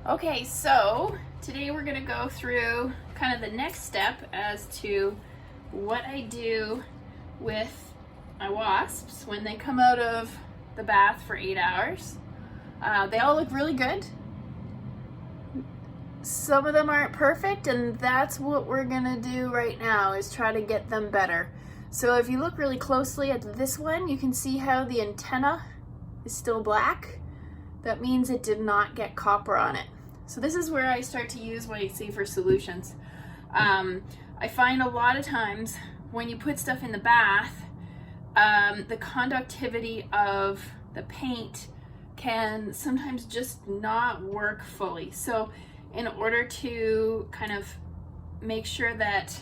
Okay, so today we're going to go through kind of the next step as to what I do with my wasps when they come out of the bath for 8 hours. They all look really good. Some of them aren't perfect, and that's what we're going to do right now, is try to get them better. So if you look really closely at this one, you can see how the antenna is still black. That means it did not get copper on it. So this is where I start to use white safer solutions. I find a lot of times when you put stuff in the bath, the conductivity of the paint can sometimes just not work fully. So in order to kind of make sure that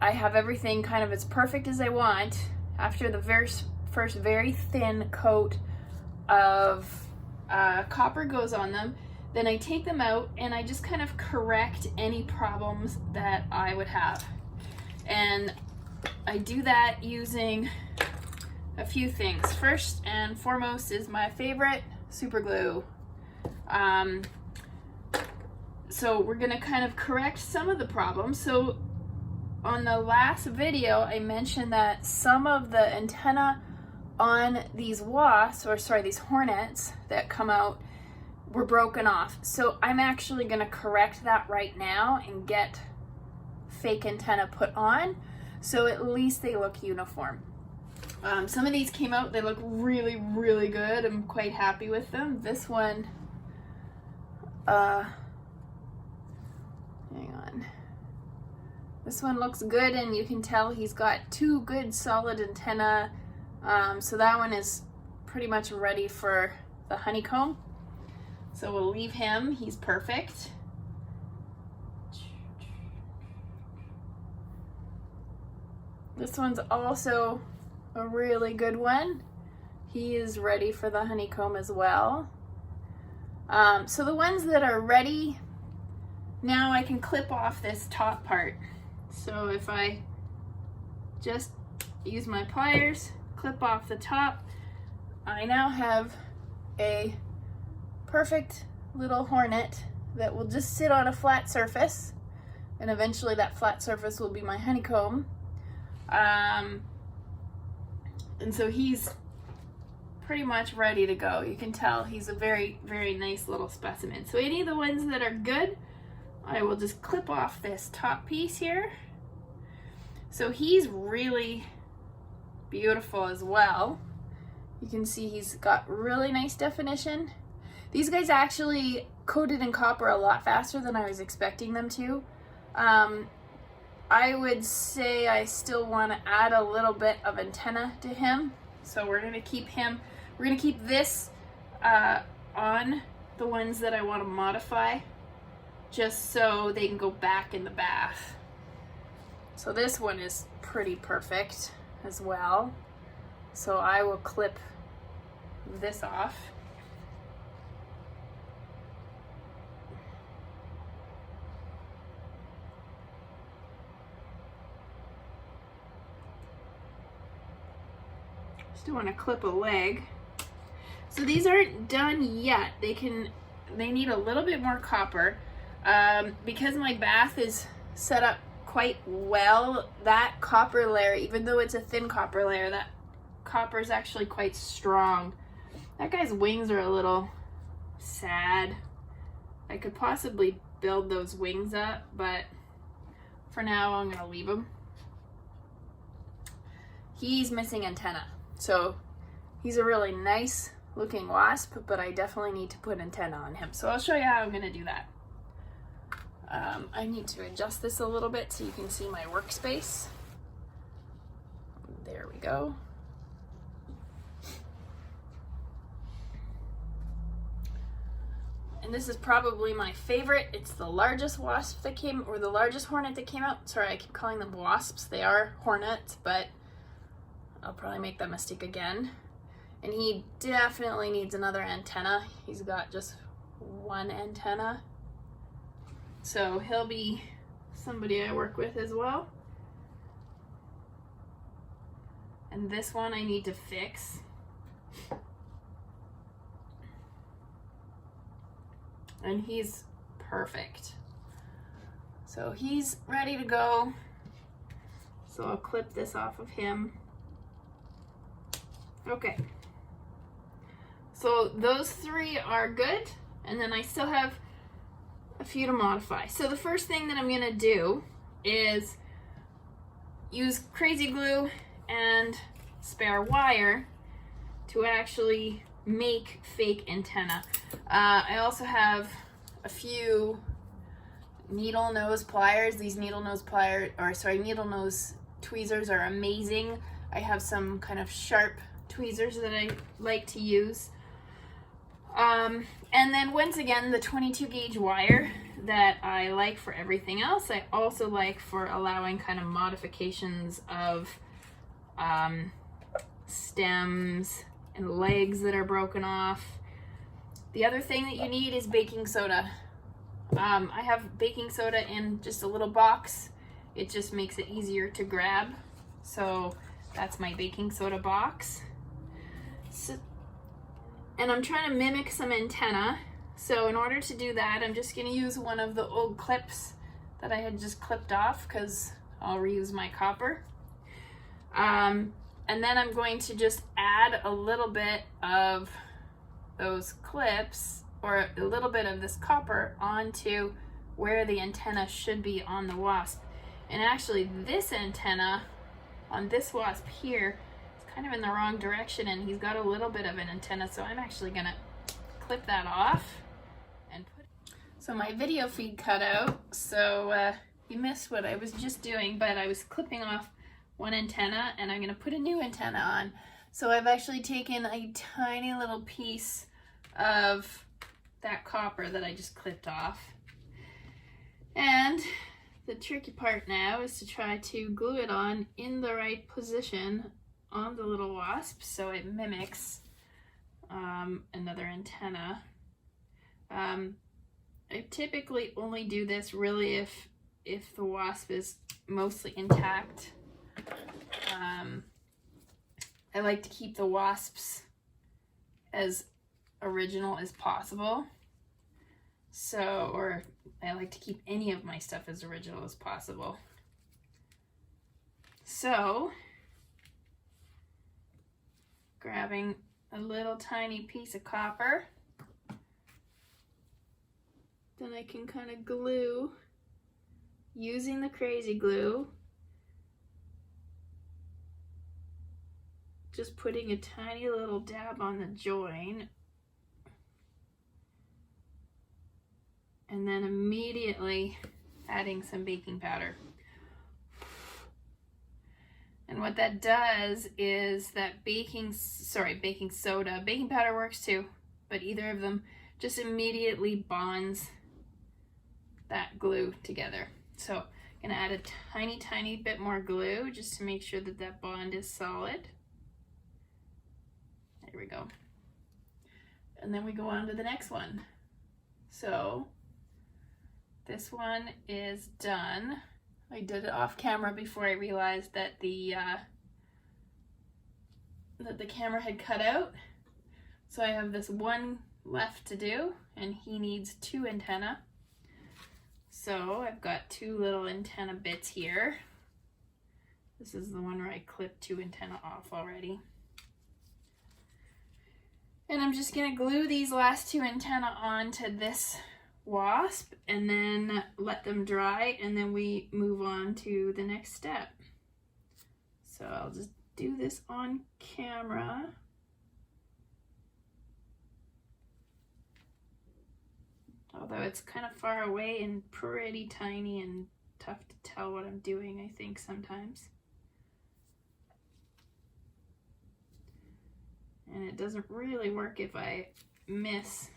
I have everything kind of as perfect as I want, after the first very thin coat of copper goes on them, then I take them out and I just kind of correct any problems that I would have. And I do that using a few things. First and foremost is my favorite, super glue. So we're gonna kind of correct some of the problems. So on the last video, I mentioned that some of the antenna on these wasps, or sorry, these hornets that come out, were broken off. So I'm actually gonna correct that right now and get fake antenna put on, so at least they look uniform. Some of these came out, they look really, really good. I'm quite happy with them. This one, hang on. This one looks good, and you can tell he's got two good solid antenna. So that one is pretty much ready for the honeycomb. So we'll leave him, he's perfect. This one's also a really good one. He is ready for the honeycomb as well. So the ones that are ready, now I can clip off this top part. So if I just use my pliers, clip off the top, I now have a perfect little hornet that will just sit on a flat surface, and eventually that flat surface will be my honeycomb. And so he's pretty much ready to go. You can tell he's a very, very nice little specimen. So any of the ones that are good, I will just clip off this top piece here. So he's really beautiful as well. You can see he's got really nice definition. These guys actually coated in copper a lot faster than I was expecting them to. I would say I still want to add a little bit of antenna to him. So we're going to keep this on the ones that I want to modify, just so they can go back in the bath. So this one is pretty perfect as well. So I will clip this off. Still want to clip a leg. So these aren't done yet. They need a little bit more copper. Because my bath is set up quite well, that copper layer, even though it's a thin copper layer, that copper is actually quite strong. That guy's wings are a little sad. I could possibly build those wings up, but for now I'm gonna leave him. He's missing antenna. So he's a really nice looking wasp, but I definitely need to put antenna on him. So I'll show you how I'm gonna do that. I need to adjust this a little bit so you can see my workspace. There we go. And this is probably my favorite. It's the largest wasp that came, or the largest hornet that came out. Sorry, I keep calling them wasps. They are hornets, but I'll probably make that mistake again. And he definitely needs another antenna. He's got just one antenna. So he'll be somebody I work with as well. And this one I need to fix. and he's perfect. So he's ready to go. So I'll clip this off of him. Okay. So those 3 are good, and then I still have a few to modify. So the first thing that I'm gonna do is use crazy glue and spare wire to actually make fake antenna. I also have a few needle nose pliers. These needle nose tweezers are amazing. I have some kind of sharp tweezers that I like to use. And then once again, the 22 gauge wire that I like for everything else, I also like for allowing kind of modifications of stems and legs that are broken off. The other thing that you need is baking soda. I have baking soda in just a little box. It just makes it easier to grab. So that's my baking soda box. And I'm trying to mimic some antenna. So in order to do that, I'm just going to use one of the old clips that I had just clipped off because I'll reuse my copper. And then I'm going to just add a little bit of those clips or a little bit of this copper onto where the antenna should be on the wasp. And actually this antenna on this wasp here is kind of in the wrong direction, and he's got a little bit of an antenna, so I'm actually gonna clip that off and put it. So my video feed cut out, so you missed what I was just doing, but I was clipping off one antenna and I'm gonna put a new antenna on. So I've actually taken a tiny little piece of that copper that I just clipped off. And the tricky part now is to try to glue it on in the right position on the little wasp so it mimics another antenna. I typically only do this really if the wasp is mostly intact. I like to keep the wasps as original as possible. So, or I like to keep any of my stuff as original as possible. So, grabbing a little tiny piece of copper, then I can kind of glue using the crazy glue. Just putting a tiny little dab on the join. And then immediately adding some baking powder. And what that does is that baking soda, baking powder works too, but either of them just immediately bonds that glue together. So I'm gonna add a tiny bit more glue just to make sure that that bond is solid. There we go. And then we go on to the next one. So this one is done. I did it off camera before I realized that the camera had cut out. So I have this one left to do, and he needs 2 antenna. So I've got 2 little antenna bits here. This is the one where I clipped 2 antenna off already. And I'm just gonna glue these last 2 antenna onto this wasp and then let them dry, and then we move on to the next step. So I'll just do this on camera. Although it's kind of far away and pretty tiny and tough to tell what I'm doing, I think, sometimes. And it doesn't really work if I miss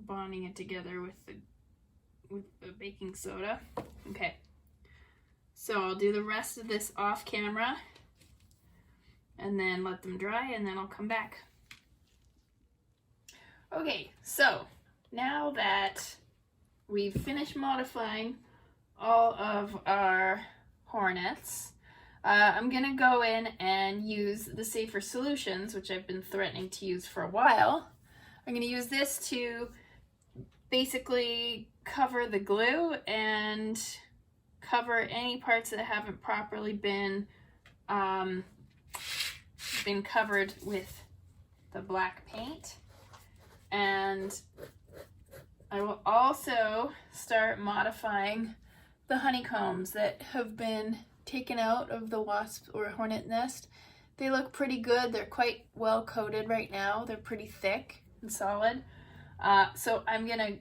bonding it together with the baking soda. Okay, so I'll do the rest of this off camera and then let them dry, and then I'll come back. Okay, so now that we've finished modifying all of our hornets, I'm gonna go in and use the Safer Solutions, which I've been threatening to use for a while. I'm gonna use this to basically cover the glue and cover any parts that haven't properly been covered with the black paint. And I will also start modifying the honeycombs that have been taken out of the wasp or hornet nest. They look pretty good. They're quite well coated right now. They're pretty thick and solid. So I'm gonna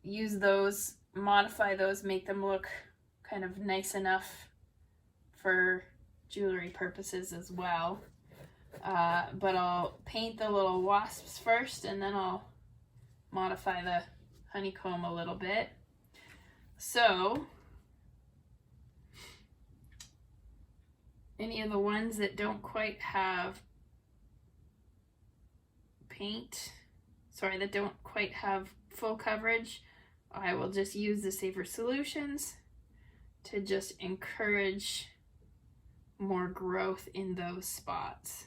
use those, modify those, make them look kind of nice enough for jewelry purposes as well. But I'll paint the little wasps first, and then I'll modify the honeycomb a little bit. So any of the ones that don't quite have paint, that don't quite have full coverage, I will just use the Safer Solutions to just encourage more growth in those spots.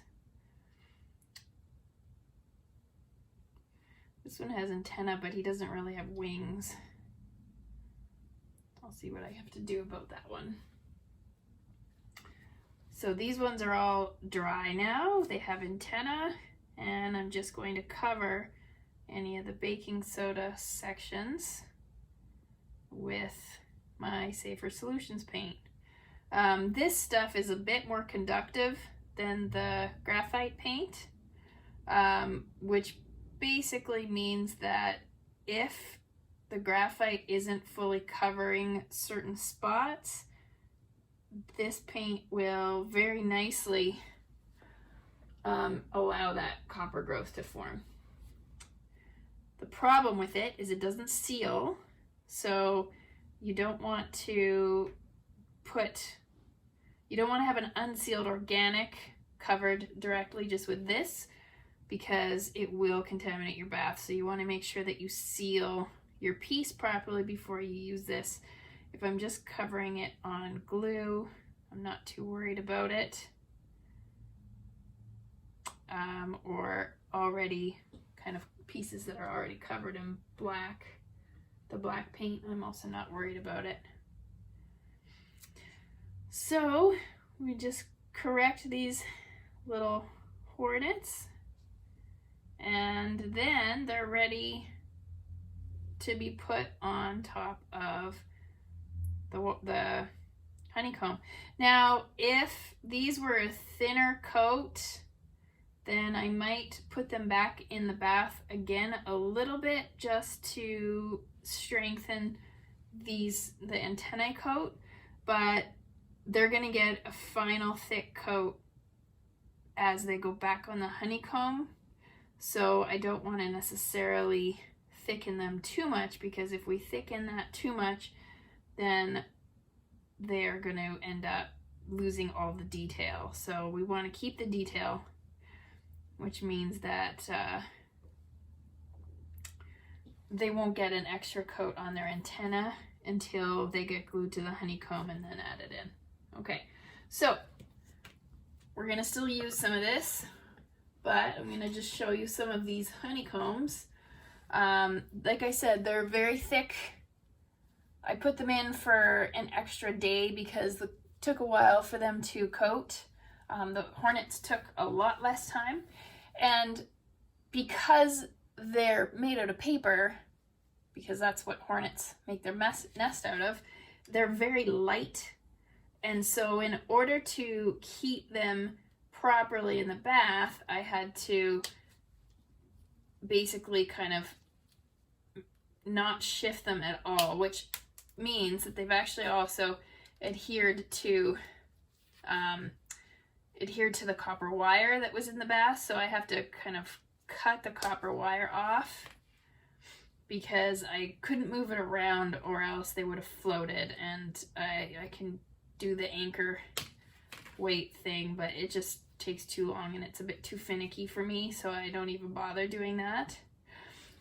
This one has antennae, but he doesn't really have wings. I'll see what I have to do about that one. So these ones are all dry now. They have antennae, and I'm just going to cover any of the baking soda sections with my Safer Solutions paint. This stuff is a bit more conductive than the graphite paint, which basically means that if the graphite isn't fully covering certain spots, this paint will very nicely allow that copper growth to form. The problem with it is it doesn't seal, so you don't want to have an unsealed organic covered directly just with this, because it will contaminate your bath. So you want to make sure that you seal your piece properly before you use this. If I'm just covering it on glue, I'm not too worried about it. Or already kind of pieces that are already covered in black, the black paint, I'm also not worried about it. So we just correct these little hornets, and then they're ready to be put on top of the honeycomb. Now, if these were a thinner coat, then I might put them back in the bath again a little bit just to strengthen the antennae coat, but they're gonna get a final thick coat as they go back on the honeycomb. So I don't want to necessarily thicken them too much, because if we thicken that too much, then they're going to end up losing all the detail. So we want to keep the detail, which means that they won't get an extra coat on their antenna until they get glued to the honeycomb and then added in. Okay, so we're going to still use some of this, but I'm going to just show you some of these honeycombs. Like I said, they're very thick. I put them in for an extra day because it took a while for them to coat. The hornets took a lot less time. And because they're made out of paper, because that's what hornets make their nest out of, they're very light. And so in order to keep them properly in the bath, I had to basically kind of not shift them at all, which means that they've actually also adhered to the copper wire that was in the bath. So I have to kind of cut the copper wire off because I couldn't move it around, or else they would have floated. And I can do the anchor weight thing, but it just takes too long and it's a bit too finicky for me, so I don't even bother doing that.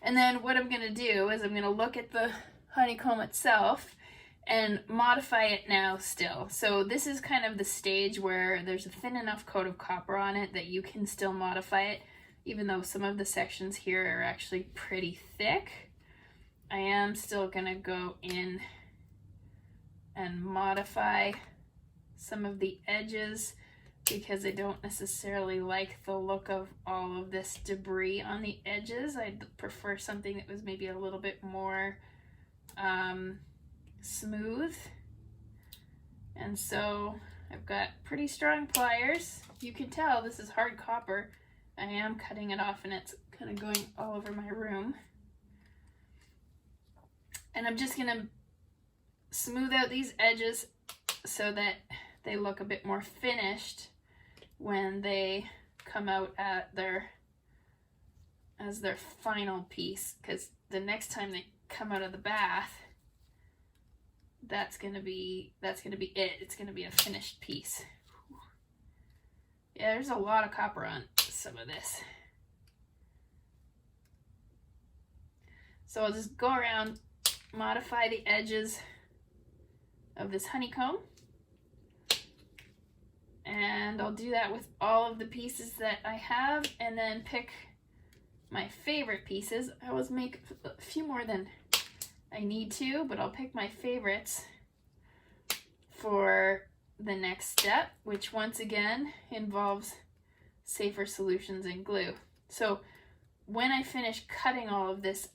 And then what I'm going to do is I'm going to look at the honeycomb itself, and modify it now still. So this is kind of the stage where there's a thin enough coat of copper on it that you can still modify it, even though some of the sections here are actually pretty thick. I am still gonna go in and modify some of the edges because I don't necessarily like the look of all of this debris on the edges. I'd prefer something that was maybe a little bit more smooth. And so I've got pretty strong pliers. You can tell this is hard copper. I am cutting it off and it's kind of going all over my room. And I'm just gonna smooth out these edges so that they look a bit more finished when they come out at as their final piece, because the next time they come out of the bath, that's gonna be it. It's gonna be a finished piece. Yeah, there's a lot of copper on some of this. So I'll just go around, modify the edges of this honeycomb, and I'll do that with all of the pieces that I have, and then pick my favorite pieces. I always make a few more than I need to, but I'll pick my favorites for the next step, which once again involves safer solutions and glue. So when I finish cutting all of this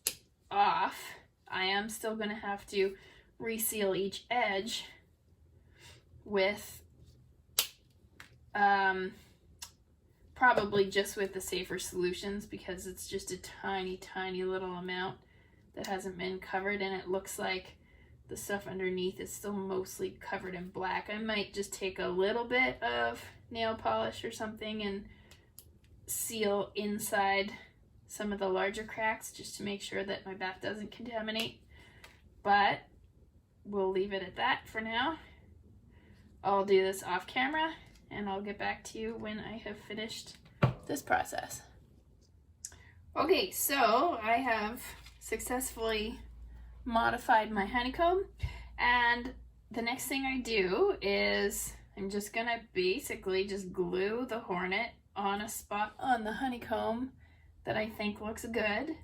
off, I am still going to have to reseal each edge with probably just with the safer solutions, because it's just a tiny little amount that hasn't been covered, and it looks like the stuff underneath is still mostly covered in black. I might just take a little bit of nail polish or something and seal inside some of the larger cracks just to make sure that my bath doesn't contaminate, but we'll leave it at that for now. I'll do this off camera and I'll get back to you when I have finished this process. Okay, so I have successfully modified my honeycomb, and the next thing I do is I'm just gonna basically just glue the hornet on a spot on the honeycomb that I think looks good.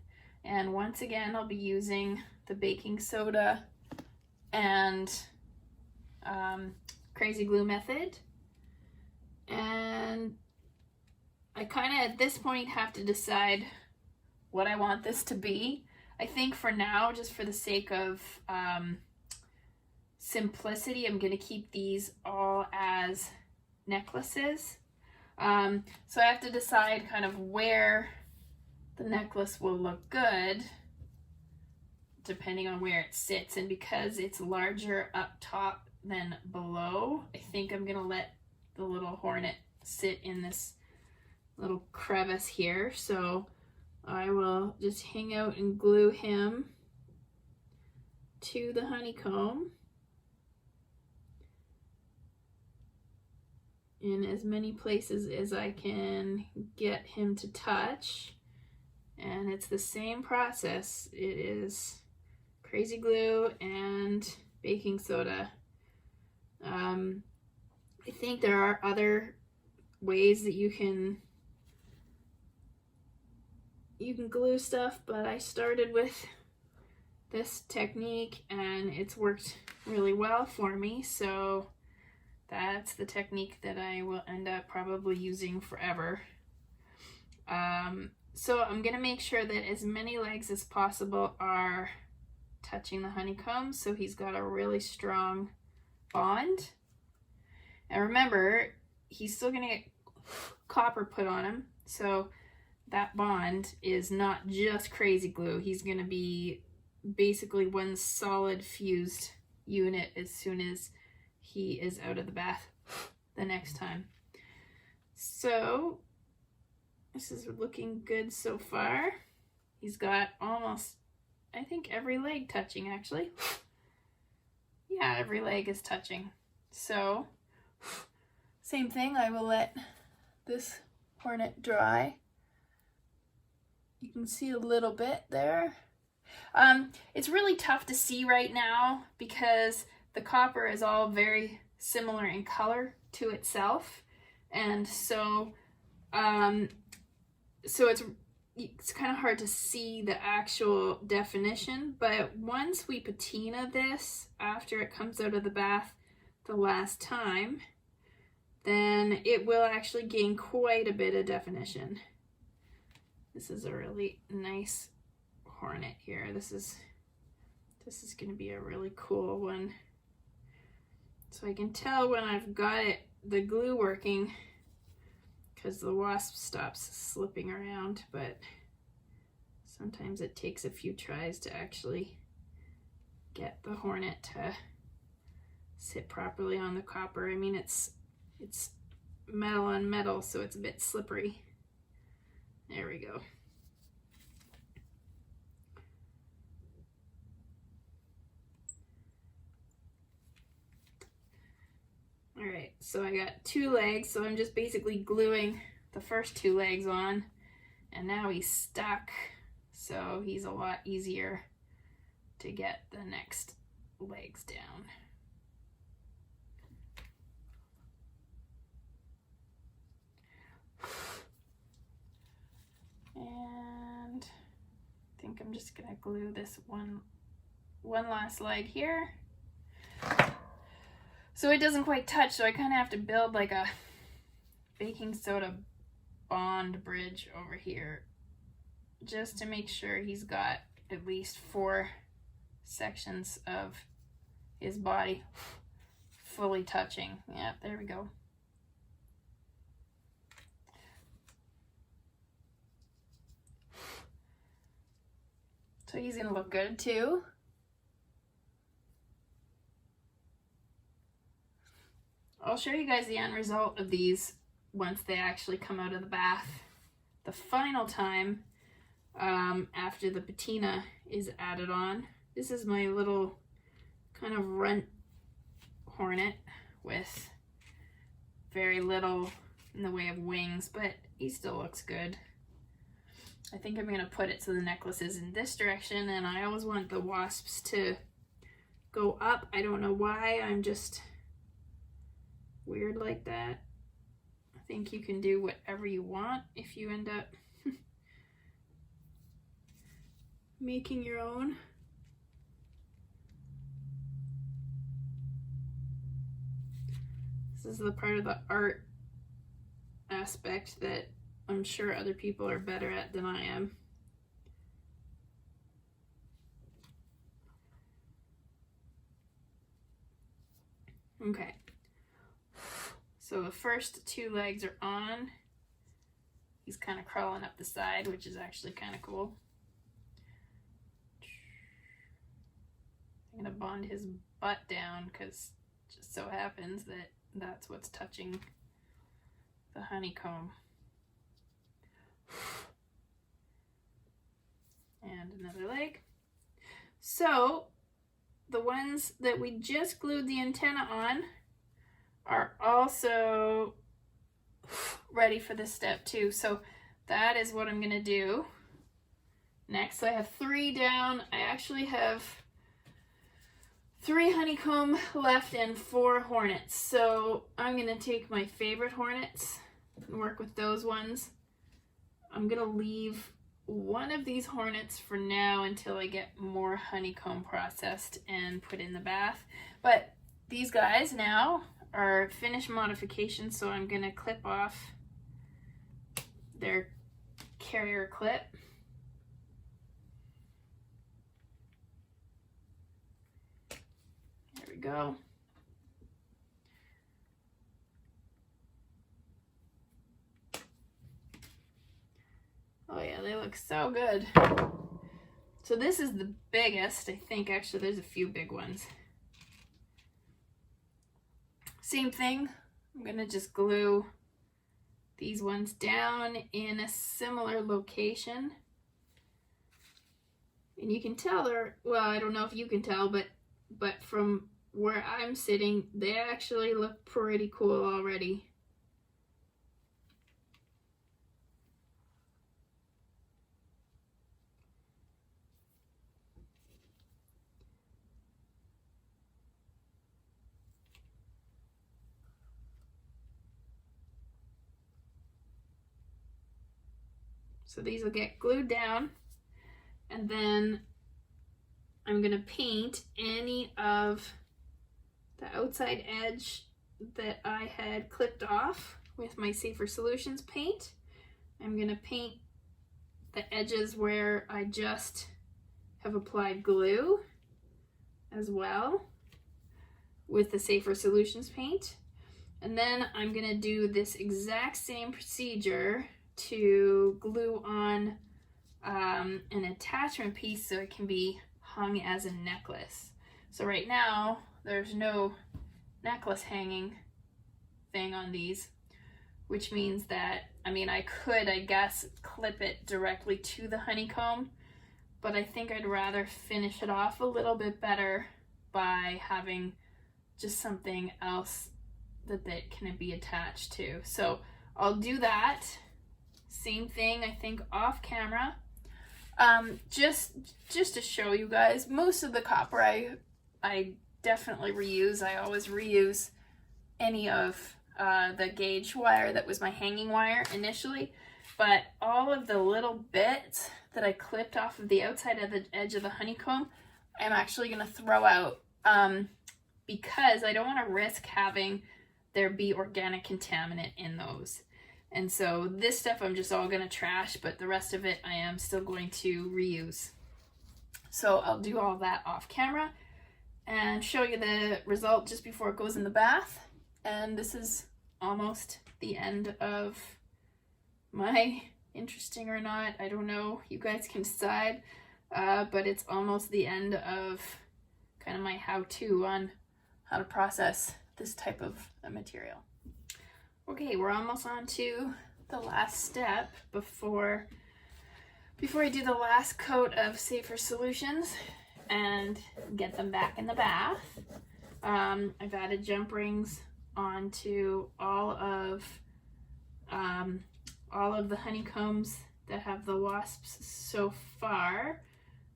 And once again, I'll be using the baking soda and crazy glue method. And I kind of at this point have to decide what I want this to be. I think for now, just for the sake of simplicity, I'm going to keep these all as necklaces. So I have to decide kind of where the necklace will look good depending on where it sits. And because it's larger up top than below, I think I'm going to let the little hornet sit in this little crevice here. So I will just hang out and glue him to the honeycomb in as many places as I can get him to touch. And it's the same process. It is crazy glue and baking soda. I think there are other ways that you can glue stuff, but I started with this technique and it's worked really well for me, so that's the technique that I will end up probably using forever. So I'm gonna make sure that as many legs as possible are touching the honeycomb so he's got a really strong bond. And remember, he's still gonna get copper put on him, so that bond is not just crazy glue. He's gonna be basically one solid fused unit as soon as he is out of the bath the next time. So this is looking good so far. He's got almost, I think, every leg touching actually. Yeah, every leg is touching. So same thing, I will let this hornet dry. You can see a little bit there. It's really tough to see right now because the copper is all very similar in color to itself, and so it's kind of hard to see the actual definition, but once we patina this after it comes out of the bath the last time, then it will actually gain quite a bit of definition. This is a really nice hornet here. This is going to be a really cool one. So I can tell when I've got the glue working, because the wasp stops slipping around, but sometimes it takes a few tries to actually get the hornet to sit properly on the copper. I mean, it's metal on metal, so it's a bit slippery. There we go. All right, so I got 2 legs, so I'm just basically gluing the first 2 legs on, and now he's stuck, so he's a lot easier to get the next legs down. And I think I'm just gonna glue this one last leg here. So it doesn't quite touch, so I kind of have to build like a baking soda bond bridge over here just to make sure he's got at least 4 sections of his body fully touching. Yeah, there we go. So he's gonna look good too. I'll show you guys the end result of these once they actually come out of the bath. The final time, after the patina is added on. This is my little kind of runt hornet with very little in the way of wings, but he still looks good. I think I'm gonna put it so the necklace is in this direction, and I always want the wasps to go up. I don't know why, I'm just weird like that. I think you can do whatever you want if you end up making your own. This is the part of the art aspect that I'm sure other people are better at than I am. Okay. So the first 2 legs are on. He's kind of crawling up the side, which is actually kind of cool. I'm gonna bond his butt down because it just so happens that that's what's touching the honeycomb. And another leg. So the ones that we just glued the antenna on are also ready for this step too. So that is what I'm gonna do next. So I have 3 down. I actually have 3 honeycomb left and 4 hornets. So I'm gonna take my favorite hornets and work with those ones. I'm gonna leave one of these hornets for now until I get more honeycomb processed and put in the bath. But these guys now are finished modifications, so I'm gonna clip off their carrier clip. There we go. Oh yeah, they look so good. So this is the biggest, I think. Actually, there's a few big ones. Same thing. I'm gonna just glue these ones down in a similar location. And you can tell they're, well, I don't know if you can tell, but from where I'm sitting, they actually look pretty cool already. So these will get glued down, and then I'm gonna paint any of the outside edge that I had clipped off with my Safer Solutions paint. I'm gonna paint the edges where I just have applied glue as well with the Safer Solutions paint. And then I'm gonna do this exact same procedure to glue on an attachment piece so it can be hung as a necklace. So right now there's no necklace hanging thing on these, which means that, I mean, I could, I guess, clip it directly to the honeycomb, but I think I'd rather finish it off a little bit better by having just something else that can be attached to. So I'll do that. Same thing, I think, off camera. Just to show you guys, most of the copper I definitely reuse. I always reuse any of the gauge wire that was my hanging wire initially, but all of the little bits that I clipped off of the outside of the edge of the honeycomb, I'm actually going to throw out because I don't want to risk having there be organic contaminant in those. And so this stuff I'm just all going to trash, but the rest of it I am still going to reuse. So I'll do all that off camera and show you the result just before it goes in the bath. And this is almost the end of my, interesting or not, I don't know, you guys can decide, but it's almost the end of kind of my how-to on how to process this type of material. Okay, we're almost on to the last step before I do the last coat of Safer Solutions and get them back in the bath. I've added jump rings onto all of the honeycombs that have the wasps so far.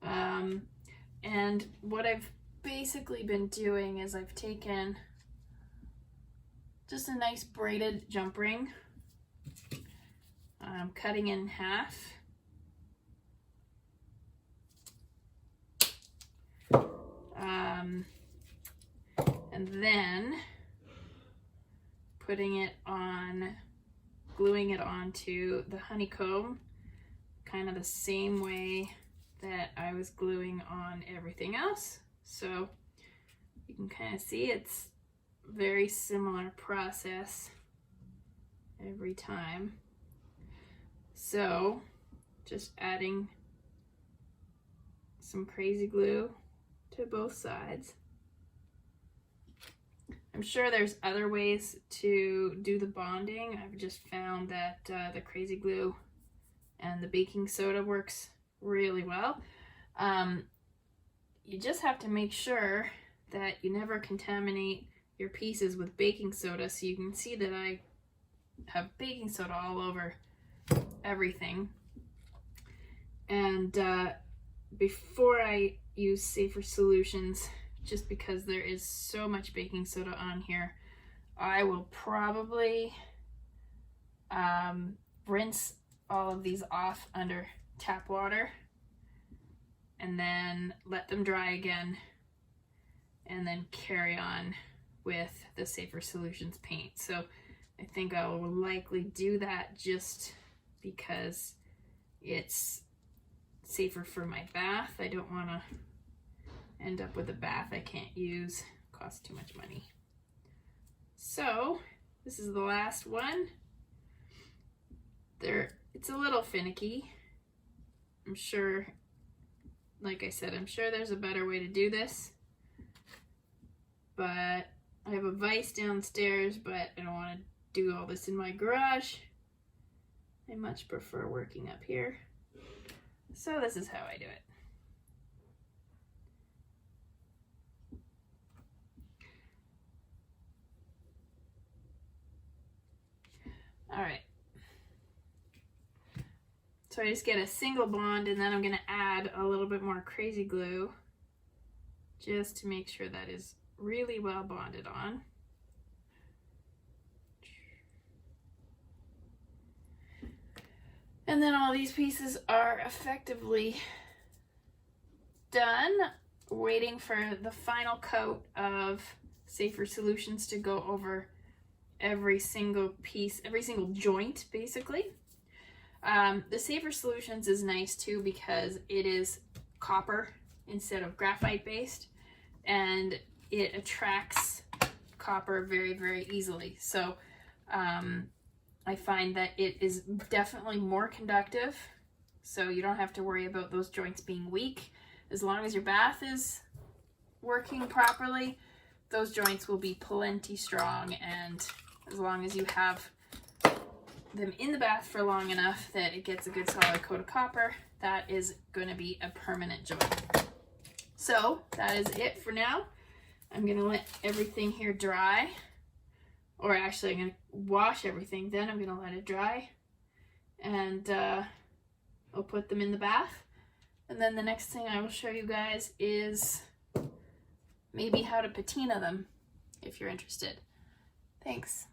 And what I've basically been doing is I've taken just a nice braided jump ring, cutting in half, and then putting it on, gluing it onto the honeycomb, kind of the same way that I was gluing on everything else. So you can kind of see it's very similar process every time. So just adding some crazy glue to both sides. I'm sure there's other ways to do the bonding. I've just found that the crazy glue and the baking soda works really well. You just have to make sure that you never contaminate your pieces with baking soda. So you can see that I have baking soda all over everything. And before I use Safer Solutions, just because there is so much baking soda on here, I will probably rinse all of these off under tap water and then let them dry again, and then carry on with the Safer Solutions paint. So I think I will likely do that just because it's safer for my bath. I don't want to end up with a bath I can't use. It costs too much money. So this is the last one. It's a little finicky. I'm sure, like I said, I'm sure there's a better way to do this, but I have a vise downstairs, but I don't want to do all this in my garage. I much prefer working up here. So this is how I do it. All right. So I just get a single bond, and then I'm gonna add a little bit more crazy glue just to make sure that is really well bonded on. And then all these pieces are effectively done, waiting for the final coat of Safer Solutions to go over every single piece, every single joint basically. The Safer Solutions is nice too because it is copper instead of graphite based, and it attracts copper very, very easily. So I find that it is definitely more conductive, so you don't have to worry about those joints being weak. As long as your bath is working properly, those joints will be plenty strong, and as long as you have them in the bath for long enough that it gets a good solid coat of copper, that is going to be a permanent joint. So that is it for now. I'm going to let everything here dry, or actually I'm going to wash everything, then I'm going to let it dry, and I'll put them in the bath. And then the next thing I will show you guys is maybe how to patina them, if you're interested. Thanks.